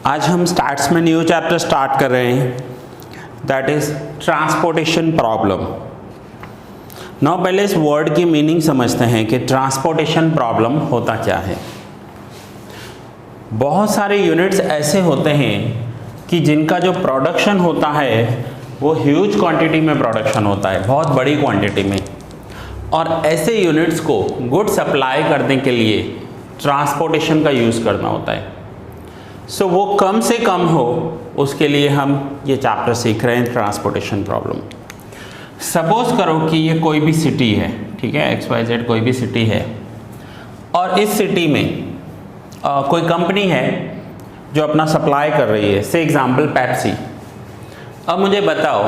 आज हम स्टार्ट्स में न्यू चैप्टर स्टार्ट कर रहे हैं, that is transportation problem. Now पहले इस वर्ड की मीनिंग समझते हैं कि ट्रांसपोर्टेशन प्रॉब्लम होता क्या है। बहुत सारे यूनिट्स ऐसे होते हैं कि जिनका जो प्रोडक्शन होता है वो ह्यूज क्वांटिटी में प्रोडक्शन होता है, बहुत बड़ी क्वांटिटी में, और ऐसे यूनिट्स को गुड सप्लाई करने के लिए ट्रांसपोर्टेशन का यूज़ करना होता है। सो वो कम से कम हो उसके लिए हम ये चैप्टर सीख रहे हैं, ट्रांसपोर्टेशन प्रॉब्लम। सपोज करो कि ये कोई भी सिटी है, ठीक है, XYZ कोई भी सिटी है, और इस सिटी में कोई कंपनी है जो अपना सप्लाई कर रही है, से एग्जांपल पेप्सी। अब मुझे बताओ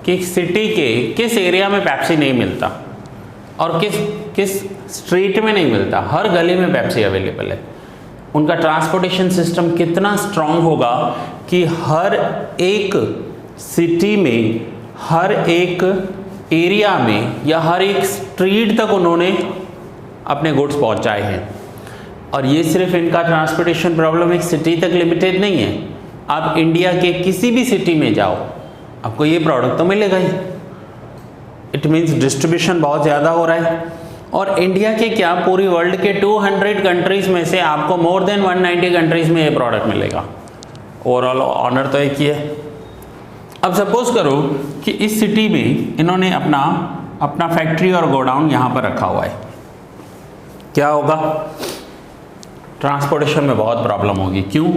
कि सिटी के किस एरिया में पेप्सी नहीं मिलता और किस स्ट्रीट में नहीं मिलता। हर गली में पेप्सी अवेलेबल है। उनका ट्रांसपोर्टेशन सिस्टम कितना स्ट्रांग होगा कि हर एक सिटी में, हर एक एरिया में या हर एक स्ट्रीट तक उन्होंने अपने गुड्स पहुंचाए हैं। और ये सिर्फ इनका ट्रांसपोर्टेशन प्रॉब्लम एक सिटी तक लिमिटेड नहीं है। आप इंडिया के किसी भी सिटी में जाओ, आपको ये प्रोडक्ट तो मिलेगा ही। इट मीन्स डिस्ट्रीब्यूशन बहुत ज़्यादा हो रहा है। और इंडिया के क्या, पूरी वर्ल्ड के 200 कंट्रीज़ में से आपको मोर देन 190 कंट्रीज़ में ये प्रोडक्ट मिलेगा। ओवरऑल ऑनर तो एक ही है। अब सपोज करो कि इस सिटी में इन्होंने अपना फैक्ट्री और गोडाउन यहाँ पर रखा हुआ है, क्या होगा? ट्रांसपोर्टेशन में बहुत प्रॉब्लम होगी। क्यों?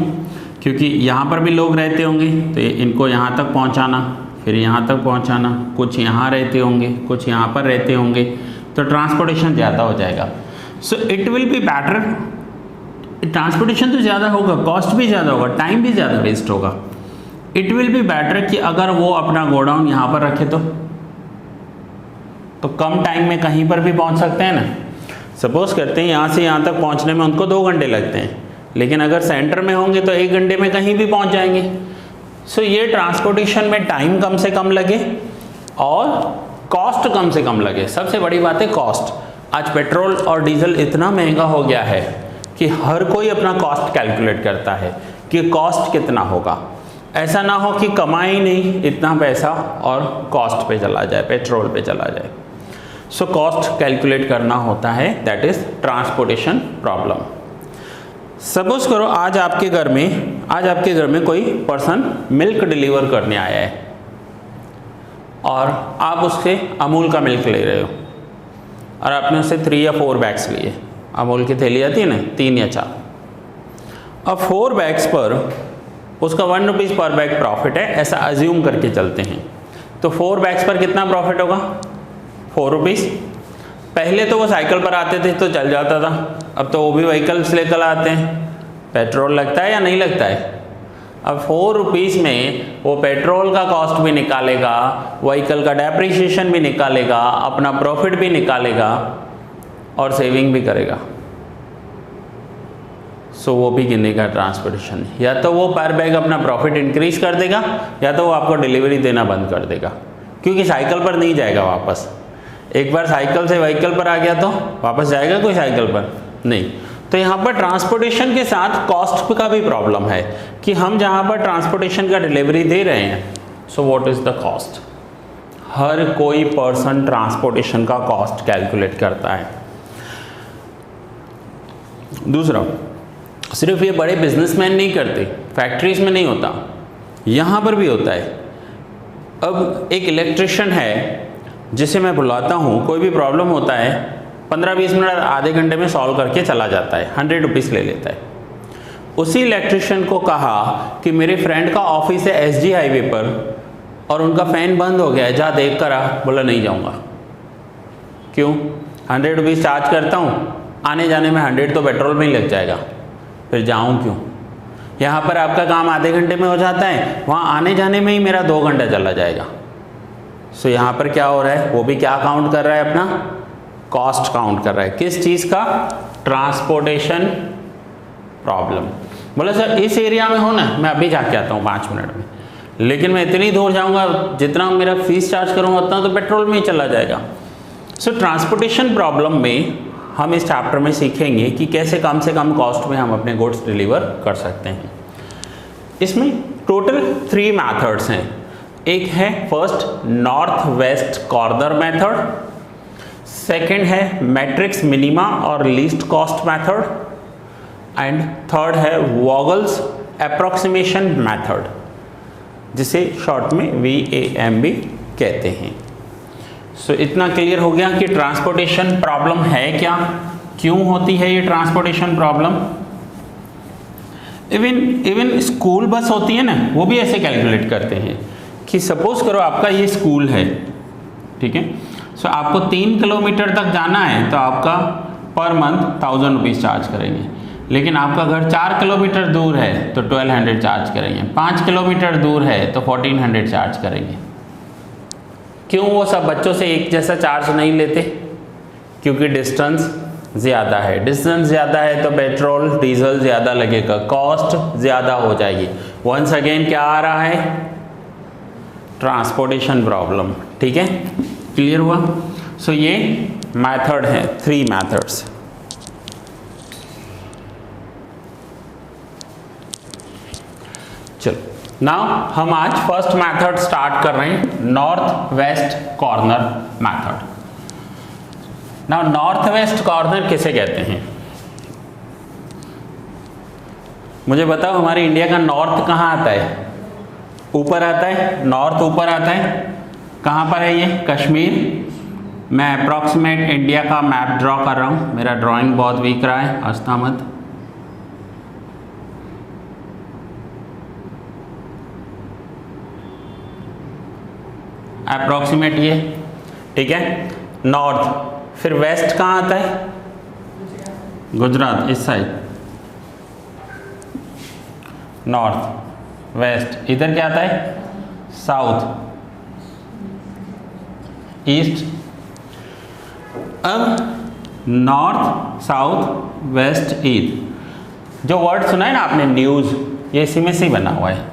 क्योंकि यहाँ पर भी लोग रहते होंगे, तो इनको यहाँ तक पहुँचाना, फिर यहाँ तक पहुँचाना, कुछ यहाँ रहते होंगे, कुछ यहाँ पर रहते होंगे, तो ट्रांसपोर्टेशन ज़्यादा हो जाएगा। So it will be better, transportation तो ज़्यादा होगा, कॉस्ट भी ज़्यादा होगा, टाइम भी ज़्यादा वेस्ट होगा। इट विल बी बेटर कि अगर वो अपना गोडाउन यहाँ पर रखे तो कम टाइम में कहीं पर भी पहुँच सकते हैं ना। सपोज करते हैं यहाँ से यहाँ तक पहुँचने में उनको 2 घंटे लगते हैं, लेकिन अगर सेंटर में होंगे तो 1 घंटे में कहीं भी पहुँच जाएंगे। सो ये ट्रांसपोर्टेशन में टाइम कम से कम लगे और कॉस्ट कम से कम लगे। सबसे बड़ी बात है कॉस्ट। आज पेट्रोल और डीजल इतना महंगा हो गया है कि हर कोई अपना कॉस्ट कैलकुलेट करता है कि कॉस्ट कितना होगा। ऐसा ना हो कि कमाए ही नहीं इतना पैसा और कॉस्ट पे चला जाए, पेट्रोल पे चला जाए। सो कॉस्ट कैलकुलेट करना होता है, that is transportation problem. Suppose करो आज आपके घर में कोई पर्सन मिल्क डिलीवर करने आया है और आप उससे अमूल का मिल्क ले रहे हो और आपने उससे 3 या 4 बैग्स लिए। अमूल की थैली आती है ना, 3 या 4। अब 4 बैग्स पर उसका 1 रुपीज़ पर बैग प्रॉफिट है, ऐसा अज्यूम करके चलते हैं। तो 4 बैग्स पर कितना प्रॉफिट होगा? 4 रुपीज़। पहले तो वो साइकिल पर आते थे तो चल जाता था, अब तो वो भी व्हीकल्स लेकर आते हैं। पेट्रोल लगता है या नहीं लगता है? अब 4 रुपीज़ में वो पेट्रोल का कॉस्ट भी निकालेगा, व्हीकल का डेप्रिसिएशन भी निकालेगा, अपना प्रॉफिट भी निकालेगा और सेविंग भी करेगा। सो वो भी गिनेगा ट्रांसपोर्टेशन। या तो वो पर बैग अपना प्रॉफिट इंक्रीज कर देगा या तो वो आपको डिलीवरी देना बंद कर देगा, क्योंकि साइकिल पर नहीं जाएगा वापस। एक बार साइकिल से व्हीकल पर आ गया तो वापस जाएगा कोई साइकिल पर? नहीं। तो यहाँ पर ट्रांसपोर्टेशन के साथ कॉस्ट का भी प्रॉब्लम है कि हम जहाँ पर ट्रांसपोर्टेशन का डिलीवरी दे रहे हैं, so what is the cost? हर कोई पर्सन ट्रांसपोर्टेशन का कॉस्ट कैलकुलेट करता है। दूसरा, सिर्फ ये बड़े बिजनेसमैन नहीं करते, फैक्ट्रीज में नहीं होता, यहाँ पर भी होता है। अब एक इलेक्ट्रिशियन है जिसे मैं बुलाता हूँ, कोई भी प्रॉब्लम होता है 15-20 मिनट आधे घंटे में सॉल्व करके चला जाता है, 100 रुपीज़ ले लेता है। उसी इलेक्ट्रिशियन को कहा कि मेरे फ्रेंड का ऑफिस है SG हाईवे पर और उनका फ़ैन बंद हो गया है, जा देख कर आ। बोला नहीं जाऊँगा। क्यों? 100 रुपीज़ चार्ज करता हूँ, आने जाने में 100 तो पेट्रोल में ही लग जाएगा, फिर जाऊँ क्यों? यहाँ पर आपका काम आधे घंटे में हो जाता है, वहाँ आने जाने में ही मेरा 2 घंटा चला जाएगा। सो यहाँ पर क्या हो रहा है? वो भी क्या काउंट कर रहा है? अपना कॉस्ट काउंट कर रहा है। किस चीज़ का? Transportation problem. बोला सर इस एरिया में हो ना, मैं अभी जाके आता हूँ 5 मिनट में, लेकिन मैं इतनी दूर जाऊँगा, जितना मेरा फीस चार्ज करूँगा उतना तो पेट्रोल में ही चला जाएगा। सो ट्रांसपोर्टेशन प्रॉब्लम में हम इस चैप्टर में सीखेंगे कि कैसे कम से कम कॉस्ट में हम अपने गुड्स डिलीवर कर सकते हैं। इसमें टोटल 3 मैथड्स हैं। एक है first north west corner method, second है मैट्रिक्स मिनिमा और least cost method, and third है वॉगल्स अप्रोक्सीमेशन मेथड, जिसे शॉर्ट में VAM भी कहते हैं। सो इतना क्लियर हो गया कि ट्रांसपोर्टेशन प्रॉब्लम है क्या, क्यों होती है ये transportation problem. Even school bus होती है ना, वो भी ऐसे कैलकुलेट करते हैं कि सपोज करो आपका ये स्कूल है, ठीक है। सो आपको 3 किलोमीटर तक जाना है तो आपका पर मंथ 1000 रुपीज़ चार्ज करेंगे, लेकिन आपका घर 4 किलोमीटर दूर है तो 1200 चार्ज करेंगे, 5 किलोमीटर दूर है तो 1400 चार्ज करेंगे। क्यों वो सब बच्चों से एक जैसा चार्ज नहीं लेते? क्योंकि डिस्टेंस ज़्यादा है, डिस्टेंस ज़्यादा है तो पेट्रोल डीजल ज़्यादा लगेगा, कॉस्ट ज़्यादा हो जाएगी। वंस अगेन क्या आ रहा है? Transportation problem. ठीक है, क्लियर हुआ? सो ये मेथड है, 3 मेथड्स। चलो नाउ हम आज फर्स्ट मेथड स्टार्ट कर रहे हैं, north west corner method. Now north west corner किसे कहते हैं? मुझे बताओ, हमारे इंडिया का नॉर्थ कहाँ आता है? ऊपर आता है, नॉर्थ ऊपर आता है। कहाँ पर है ये? कश्मीर। मैं अप्रॉक्सीमेट इंडिया का मैप ड्रॉ कर रहा हूँ, मेरा ड्राइंग बहुत वीक रहा है, हंसना मत। अप्रॉक्सीमेट ये, ठीक है, नॉर्थ। फिर वेस्ट कहाँ आता है? गुजरात, इस साइड। नॉर्थ वेस्ट, इधर क्या आता है? South east. अब नॉर्थ साउथ वेस्ट ईस्ट, जो वर्ड सुना है ना आपने न्यूज़, ये इसी में से ही बना हुआ है।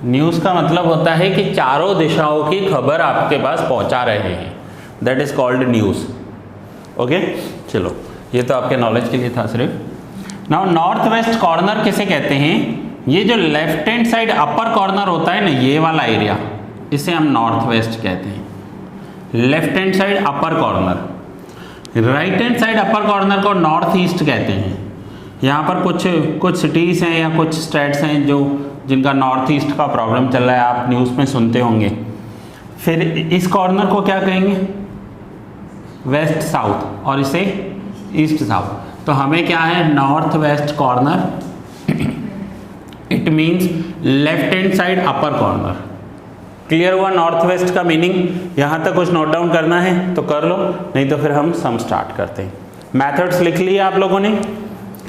न्यूज़ का मतलब होता है कि चारों दिशाओं की खबर आपके पास पहुंचा रहे हैं, that is called news. Okay, चलो ये तो आपके नॉलेज के लिए था सिर्फ। नाउ नॉर्थ वेस्ट कॉर्नर किसे कहते हैं? ये जो left hand side upper corner होता है ना, ये वाला एरिया, इसे हम नॉर्थ वेस्ट कहते हैं। Left hand side upper corner. Right hand side upper corner को नॉर्थ ईस्ट कहते हैं। यहाँ पर कुछ सिटीज़ हैं या कुछ स्टेट्स हैं जो जिनका नॉर्थ ईस्ट का प्रॉब्लम चल रहा है, आप न्यूज़ में सुनते होंगे। फिर इस कॉर्नर को क्या कहेंगे? वेस्ट साउथ, और इसे ईस्ट साउथ। तो हमें क्या है? North west corner, it means left hand side upper corner. Clear हुआ नॉर्थ वेस्ट का मीनिंग? यहाँ तक कुछ नोट डाउन करना है तो कर लो, नहीं तो फिर हम सम स्टार्ट करते हैं। मैथड्स लिख लिए आप लोगों ने?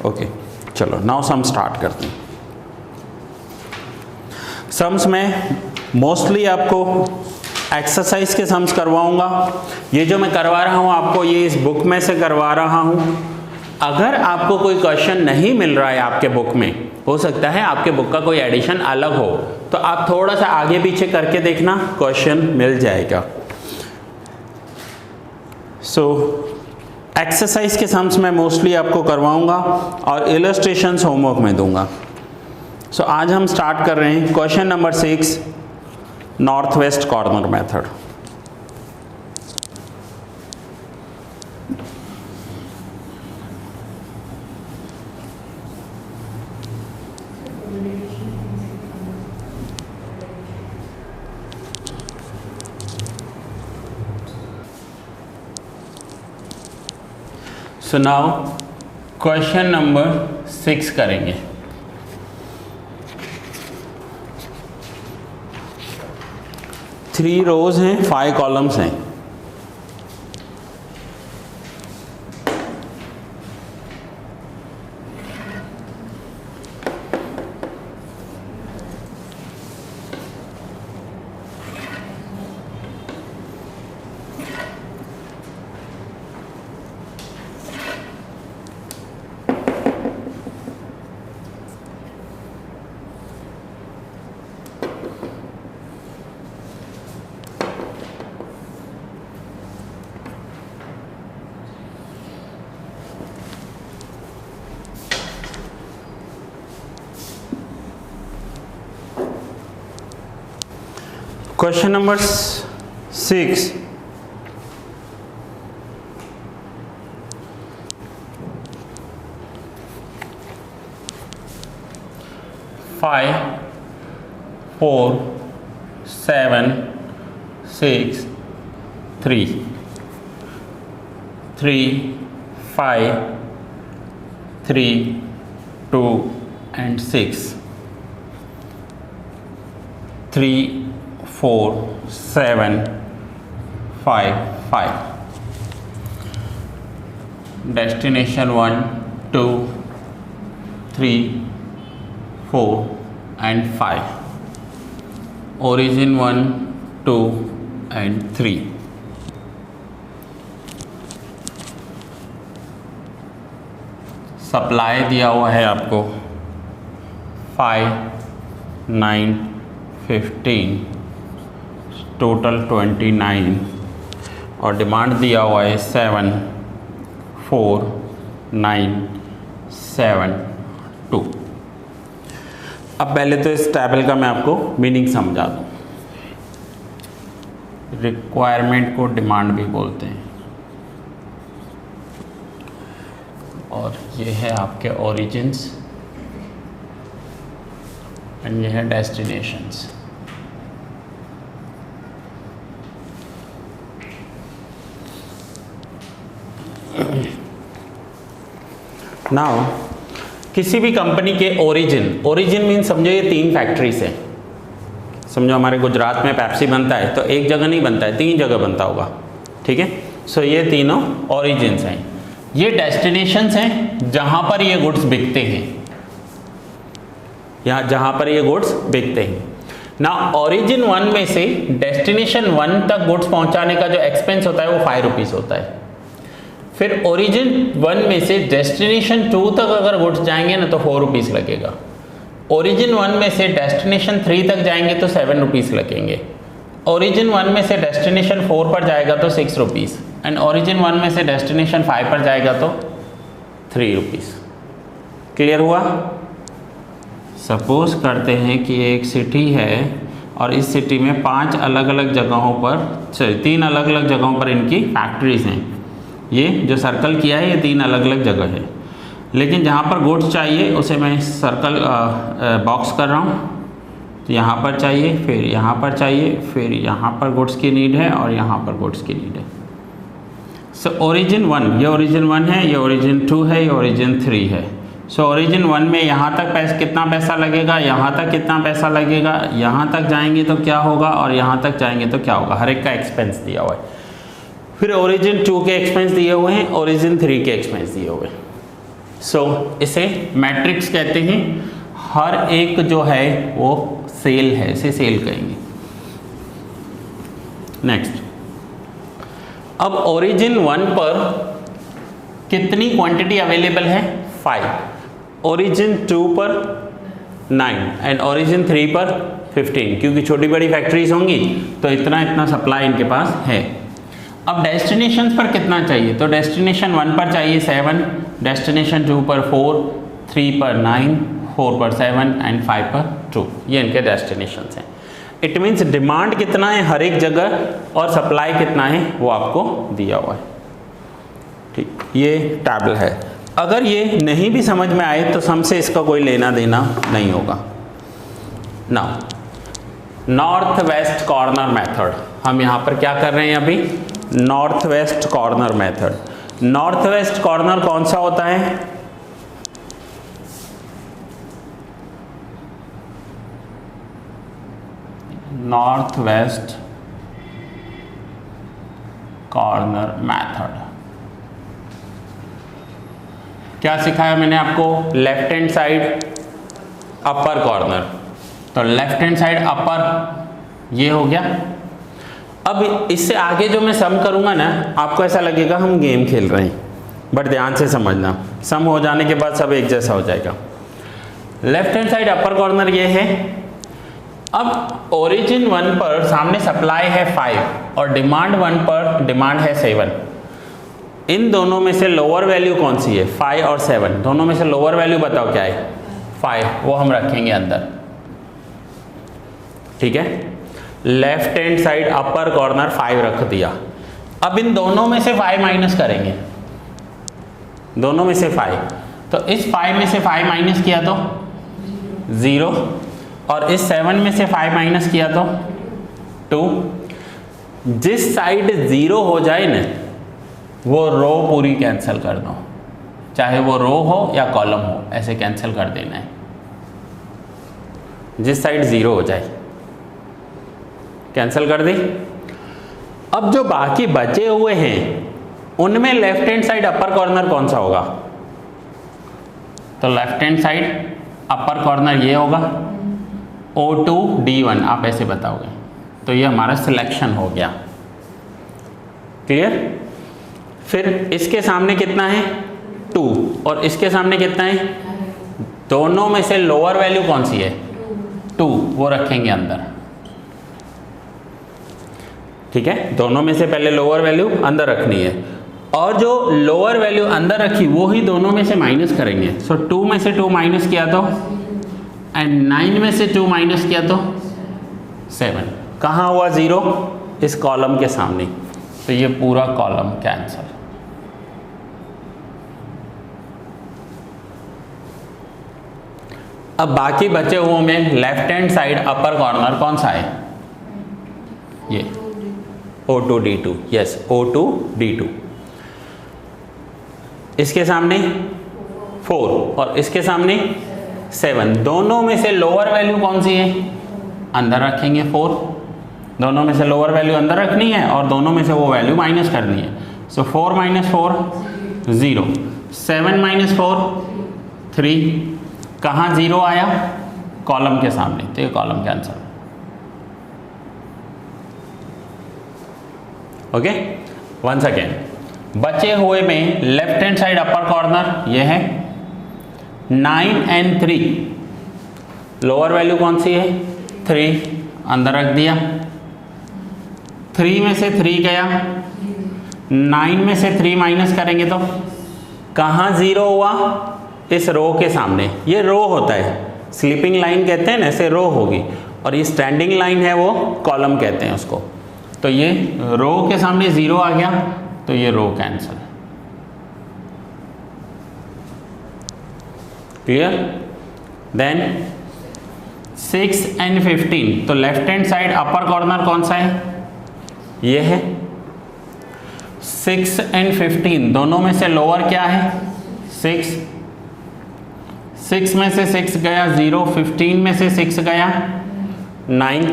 ओके, चलो नाउ सम स्टार्ट करते हैं। सम्स में मोस्टली आपको एक्सरसाइज के सम्स करवाऊंगा। ये जो मैं करवा रहा हूँ आपको, ये इस बुक में से करवा रहा हूँ। अगर आपको कोई क्वेश्चन नहीं मिल रहा है आपके बुक में, हो सकता है आपके बुक का कोई एडिशन अलग हो, तो आप थोड़ा सा आगे पीछे करके देखना, क्वेश्चन मिल जाएगा। सो एक्सरसाइज के सम्स मैं मोस्टली आपको करवाऊंगा और इलस्ट्रेशंस होमवर्क में दूंगा। सो आज हम स्टार्ट कर रहे हैं question number 6, north west corner method. So now question number 6 करेंगे। थ्री रोज हैं, 5 कॉलम्स हैं। Question number 6, five 4 7 6 3 3 5 3 2 and 6 3 4 7 5 5 destination 1 2 3 4 and 5 origin 1 2 and 3 supply दिया हुआ है आपको 5 9 15 टोटल 29 और डिमांड दिया हुआ है 7 4 9 7 2। अब पहले तो इस टेबल का मैं आपको मीनिंग समझा दूँ। रिक्वायरमेंट को डिमांड भी बोलते हैं और ये है आपके ओरिजिन्स एंड ये है डेस्टिनेशंस। नाउ किसी भी कंपनी के ओरिजिन मीन समझो ये 3 फैक्ट्रीज हैं। समझो हमारे गुजरात में पेप्सी बनता है तो एक जगह नहीं बनता है, 3 जगह बनता होगा, ठीक है। सो ये तीनों ओरिजिन्स हैं। ये डेस्टिनेशंस हैं जहां पर ये गुड्स बिकते हैं, यहाँ जहां पर ये गुड्स बिकते हैं ना। ओरिजिन 1 में से डेस्टिनेशन 1 तक गुड्स पहुंचाने का जो एक्सपेंस होता है वो 5 रुपीज़ होता है। फिर ओरिजिन 1 में से डेस्टिनेशन 2 तक अगर गुड्स जाएंगे ना तो 4 रुपीज़ लगेगा। ओरिजिन 1 में से डेस्टिनेशन 3 तक जाएंगे तो 7 रुपीज़ लगेंगे। ओरिजिन 1 में से डेस्टिनेशन 4 पर जाएगा तो 6 रुपीज़ एंड ओरिजिन 1 में से डेस्टिनेशन 5 पर जाएगा तो 3 रुपीज़। क्लियर हुआ? सपोज करते हैं कि एक सिटी है और इस सिटी में 5 अलग अलग जगहों पर 3 अलग अलग जगहों पर इनकी फैक्ट्रीज़ हैं। ये जो सर्कल किया है ये 3 अलग अलग जगह है, लेकिन जहाँ पर गुड्स चाहिए उसे मैं सर्कल बॉक्स कर रहा हूँ। तो यहाँ पर चाहिए, फिर यहाँ पर चाहिए, फिर यहाँ पर गुड्स की नीड है और यहाँ पर गुड्स की नीड है। सो ओरिजिन 1, ये ओरिजिन 1 है, ये ओरिजिन 2 है, ये ओरिजिन 3 है। सो ओरिजिन 1 में यहाँ तक कितना पैसा लगेगा, यहाँ तक कितना पैसा लगेगा, यहाँ तक जाएंगे तो क्या होगा और यहाँ तक जाएंगे तो क्या होगा, हर एक का एक्सपेंस दिया हुआ है। फिर ओरिजिन 2 के एक्सपेंस दिए हुए हैं, ओरिजिन 3 के एक्सपेंस दिए हुए हैं। सो इसे मैट्रिक्स कहते हैं। हर एक जो है वो सेल है, इसे सेल कहेंगे। नेक्स्ट, अब ओरिजिन 1 पर कितनी क्वांटिटी अवेलेबल है? 5। ओरिजिन 2 पर 9 एंड ओरिजिन 3 पर 15, क्योंकि छोटी बड़ी फैक्ट्रीज होंगी तो इतना इतना सप्लाई इनके पास है। अब डेस्टिनेशन पर कितना चाहिए? तो डेस्टिनेशन 1 पर चाहिए 7, डेस्टिनेशन 2 पर 4, 3 पर 9, 4 पर 7 एंड 5 पर 2। ये इनके डेस्टिनेशंस हैं। इट मीन्स डिमांड कितना है हर एक जगह और सप्लाई कितना है वो आपको दिया हुआ है। ठीक, ये टेबल है। अगर ये नहीं भी समझ में आए तो सम से इसका कोई लेना देना नहीं होगा। Now north west corner method, हम यहाँ पर क्या कर रहे हैं अभी? North west corner method. North west corner कौन सा होता है? North west corner method. क्या सिखाया मैंने आपको? Left hand side upper corner, तो लेफ्ट हैंड साइड अपर ये हो गया। अब इससे आगे जो मैं सम करूंगा ना, आपको ऐसा लगेगा हम गेम खेल रहे हैं, बट ध्यान से समझना, सम हो जाने के बाद सब एक जैसा हो जाएगा। Left hand side upper corner ये है। अब ओरिजिन 1 पर सामने सप्लाई है 5 और डिमांड 1 पर डिमांड है 7। इन दोनों में से लोअर वैल्यू कौन सी है? 5 और 7, दोनों में से लोअर वैल्यू बताओ क्या है? 5, वो हम रखेंगे अंदर, ठीक है। Left hand side upper corner 5 रख दिया। अब इन दोनों में से 5 माइनस करेंगे, दोनों में से 5, तो इस 5 में से 5 माइनस किया तो 0, और इस 7 में से 5 माइनस किया तो 2। जिस साइड 0 हो जाए ना वो रो पूरी कैंसिल कर दो, चाहे वो रो हो या कॉलम हो, ऐसे कैंसिल कर देना है। जिस साइड 0 हो जाए कैंसिल कर दी। अब जो बाकी बचे हुए हैं उनमें left hand side upper corner कौन सा होगा? तो left hand side upper corner ये होगा, O2D1 आप ऐसे बताओगे, तो ये हमारा सिलेक्शन हो गया। क्लियर? फिर इसके सामने कितना है 2, और इसके सामने कितना है, दोनों में से लोअर वैल्यू कौन सी है 2, वो रखेंगे अंदर। ठीक है, दोनों में से पहले लोअर वैल्यू अंदर रखनी है, और जो लोअर वैल्यू अंदर रखी वो ही दोनों में से माइनस करेंगे। सो 2 में से 2 माइनस किया तो, एंड 9 में से 2 माइनस किया तो 7। कहाँ हुआ 0? इस कॉलम के सामने, तो ये पूरा कॉलम कैंसिल। अब बाकी बचे हुए में left hand side upper corner कौन सा है? ये O2D2, यस O2D2। इसके सामने 4 और इसके सामने 7, दोनों में से लोअर वैल्यू कौन सी है? अंदर रखेंगे 4, दोनों में से लोअर वैल्यू अंदर रखनी है और दोनों में से वो वैल्यू माइनस करनी है। सो 4 माइनस 4 0, 7 माइनस 4 3। कहाँ 0 आया? कॉलम के सामने, तो ये column cancel. Okay, once again बचे हुए में left hand side upper corner ये है 9 and 3, लोअर वैल्यू कौन सी है 3, अंदर रख दिया। 3 में से 3 गया, 9 में से 3 माइनस करेंगे तो कहाँ 0 हुआ? इस रो के सामने। ये रो होता है, स्लीपिंग लाइन कहते हैं ना, ऐसे रो होगी, और ये स्टैंडिंग लाइन है वो कॉलम कहते हैं उसको। तो ये रो के सामने 0 आ गया, तो ये रो कैंसिल। क्लियर? देन 6 and 15, तो left hand side upper corner कौन सा है? ये है। 6 and 15 दोनों में से लोअर क्या है 6, 6 में से 6 गया 0, 15 में से 6 गया 9।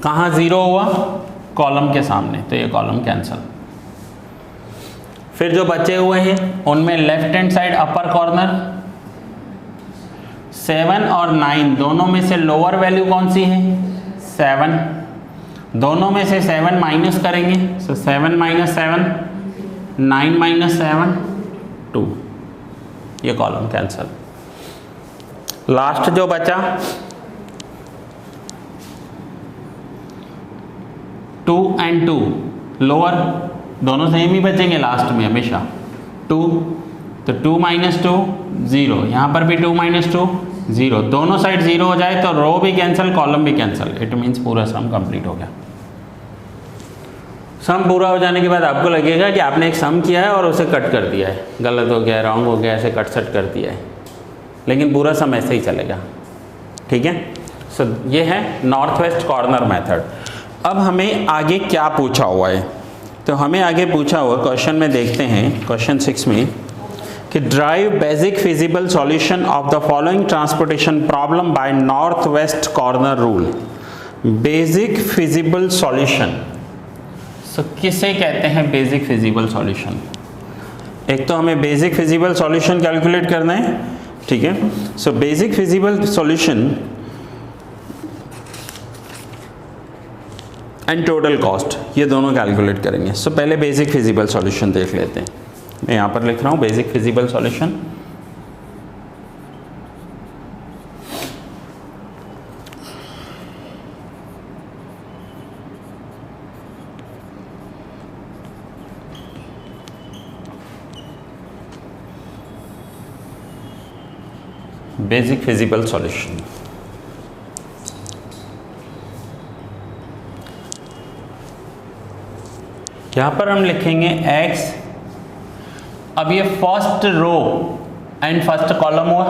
कहाँ 0 हुआ? कॉलम के सामने, तो ये कॉलम कैंसिल। फिर जो बचे हुए हैं उनमें left hand side upper corner 7 और 9, दोनों में से लोअर वैल्यू कौन सी है 7, दोनों में से 7 माइनस करेंगे। सो 7 माइनस 7 9 माइनस 7 2, ये कॉलम कैंसिल। लास्ट जो बचा 2 and 2, लोअर दोनों सेम ही बचेंगे लास्ट में हमेशा 2, तो 2 माइनस 2 0, यहाँ पर भी 2 माइनस 2 0, दोनों साइड 0 हो जाए तो रो भी कैंसिल कॉलम भी कैंसिल। इट मीन्स पूरा सम कंप्लीट हो गया। सम पूरा हो जाने के बाद आपको लगेगा कि आपने एक सम किया है और उसे कट कर दिया है, गलत हो गया, रॉन्ग हो गया, ऐसे कट सट कर दिया है, लेकिन पूरा सम ऐसे ही चलेगा। ठीक है, सो ये है नॉर्थ वेस्ट कॉर्नर मेथड। अब हमें आगे क्या पूछा हुआ है, तो हमें आगे पूछा हुआ क्वेश्चन में देखते हैं, क्वेश्चन 6 में कि derive basic feasible solution of the following transportation problem by north west corner rule. Basic feasible solution, so किसे कहते हैं बेसिक फिजिबल सॉल्यूशन? एक तो हमें बेसिक फिजिबल सॉल्यूशन कैलकुलेट करना है। ठीक है, so basic feasible solution and total cost, ये दोनों कैलकुलेट करेंगे। सो पहले बेसिक फिजिबल सॉल्यूशन देख लेते हैं। मैं यहाँ पर लिख रहा हूँ basic feasible solution. Basic feasible solution यहाँ पर हम लिखेंगे x। अब ये first row and first column हुआ,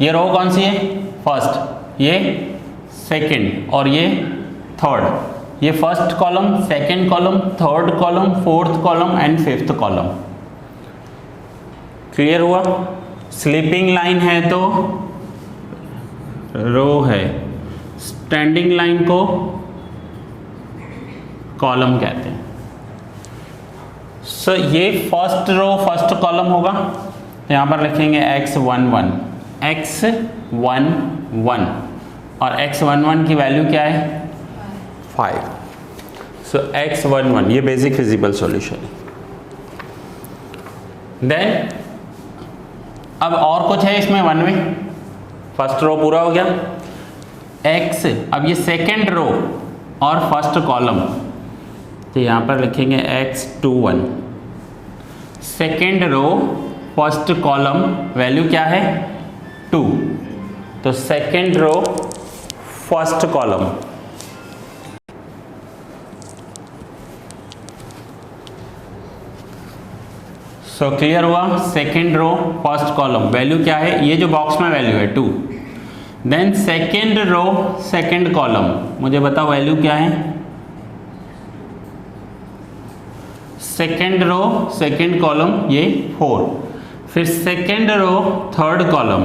ये रो कौन सी है? फर्स्ट, ये सेकंड और ये थर्ड। ये first column, second column, third column, fourth column and fifth column. Clear हुआ? स्लीपिंग लाइन है तो रो है, स्टैंडिंग लाइन को कॉलम कहते हैं। सो ये फर्स्ट रो फर्स्ट कॉलम होगा, यहाँ पर लिखेंगे x11, x11 और x11 की वैल्यू क्या है? 5। सो x11 ये बेसिक फिजिबल सॉल्यूशन है। देन अब और कुछ है इसमें 1 में, फर्स्ट रो पूरा हो गया। x, अब ये सेकेंड रो और फर्स्ट कॉलम, तो यहाँ पर लिखेंगे x21, second row first column value क्या है? 2, तो second row first column so clear हुआ? Second row first column value क्या है? ये जो बॉक्स में वैल्यू है 2। Then second row second column, मुझे बताओ वैल्यू क्या है? सेकेंड रो सेकेंड कॉलम ये 4। फिर सेकेंड रो थर्ड कॉलम,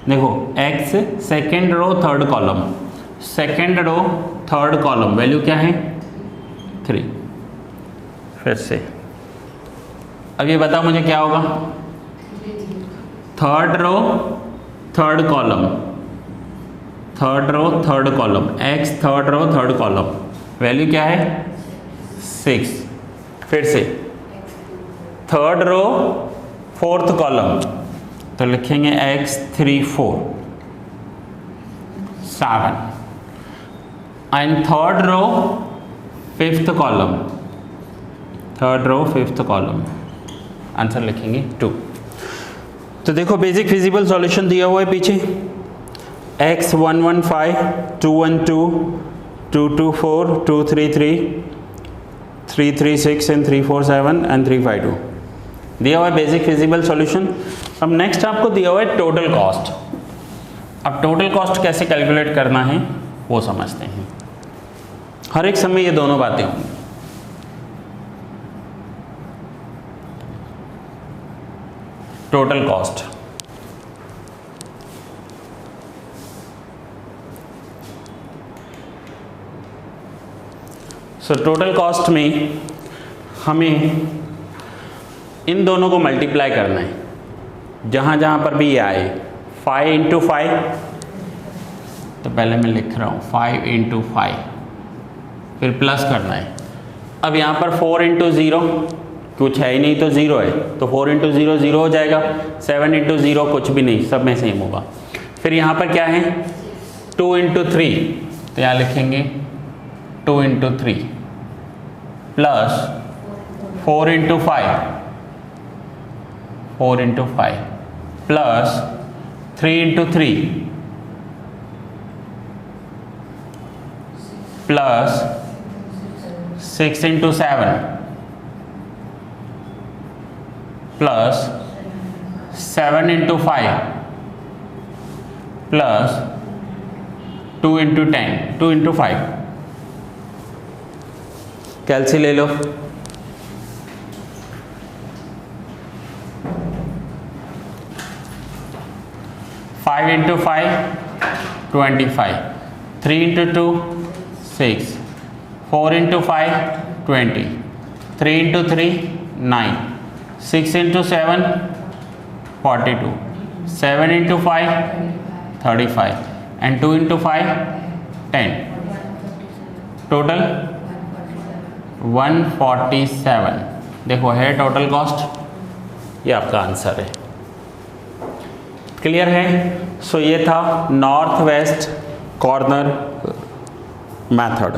देखो x second row third column, second row third column value क्या है? 3। फिर से अब ये बताओ मुझे क्या होगा? Third row third column, third row third column, x third row third column value क्या है? 6। फिर से थर्ड रो फोर्थ कॉलम, तो लिखेंगे x34 7 and third row fifth column, third row fifth column, answer लिखेंगे 2। तो देखो बेसिक फिजिबल सॉल्यूशन दिया हुआ है पीछे, x115, 212, 224, 233, 336 and 347 and 352 दिया हुआ है बेसिक फिजिबल सॉल्यूशन। अब नेक्स्ट आपको दिया हुआ है टोटल कॉस्ट। अब टोटल कॉस्ट कैसे कैलकुलेट करना है वो समझते हैं। हर एक समय ये दोनों बातें होंगी। Total cost, so total cost में हमें इन दोनों को मल्टीप्लाई करना है। जहाँ जहाँ पर भी ये आए 5 इंटू 5, तो पहले मैं लिख रहा हूँ 5 इंटू 5, फिर प्लस करना है। अब यहाँ पर 4 इंटू 0 कुछ है ही नहीं तो 0 है, तो 4 इंटू 0 0 हो जाएगा। 7 इंटू 0 कुछ भी नहीं, सब में सेम होगा। फिर यहाँ पर क्या है 2 इंटू 3, तो यहाँ लिखेंगे 2 into 3 plus 4 into 5, 4 into 5 plus 3 into 3 plus 6 into 7 plus 7 into 5 plus 2 into 10, 2 into 5। Calci ले लो। Five into 5 25, 3 into 2 6, 4 into 5 20, 3 into 3 9, 6 into 7 42, 7 into 5 35 and 2 into 5 10, total 147। देखो है टोटल कॉस्ट, ये आपका आंसर है। क्लियर है? सो ये था north west corner method.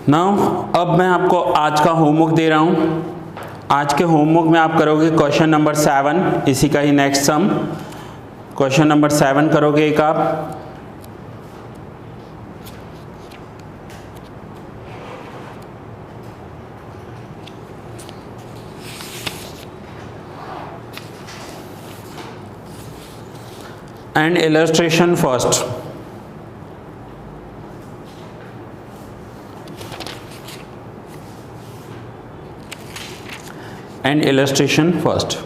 Now अब मैं आपको आज का होमवर्क दे रहा हूँ। आज के होमवर्क में आप करोगे क्वेश्चन नंबर 7, इसी का ही नेक्स्ट सम। क्वेश्चन नंबर 7 करोगे एक आप। And illustration first. And illustration first.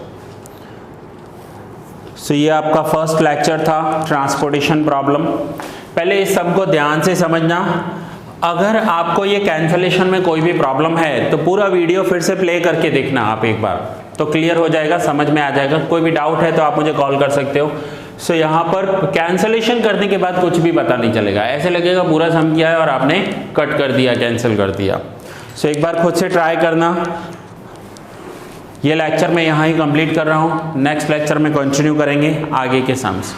So ये आपका फर्स्ट लेक्चर था ट्रांसपोर्टेशन प्रॉब्लम। पहले इस सब को ध्यान से समझना। अगर आपको ये कैंसलेशन में कोई भी प्रॉब्लम है तो पूरा वीडियो फिर से प्ले करके देखना आप एक बार, तो क्लियर हो जाएगा, समझ में आ जाएगा। कोई भी डाउट है तो आप मुझे कॉल कर सकते हो। सो यहाँ पर कैंसलेशन करने के बाद कुछ भी पता नहीं चलेगा, ऐसे लगेगा पूरा सम किया है और आपने कट कर दिया, कैंसिल कर दिया। सो एक बार खुद से ट्राई करना। ये लेक्चर मैं यहाँ ही कंप्लीट कर रहा हूँ, नेक्स्ट लेक्चर में कंटिन्यू करेंगे आगे के सम्स।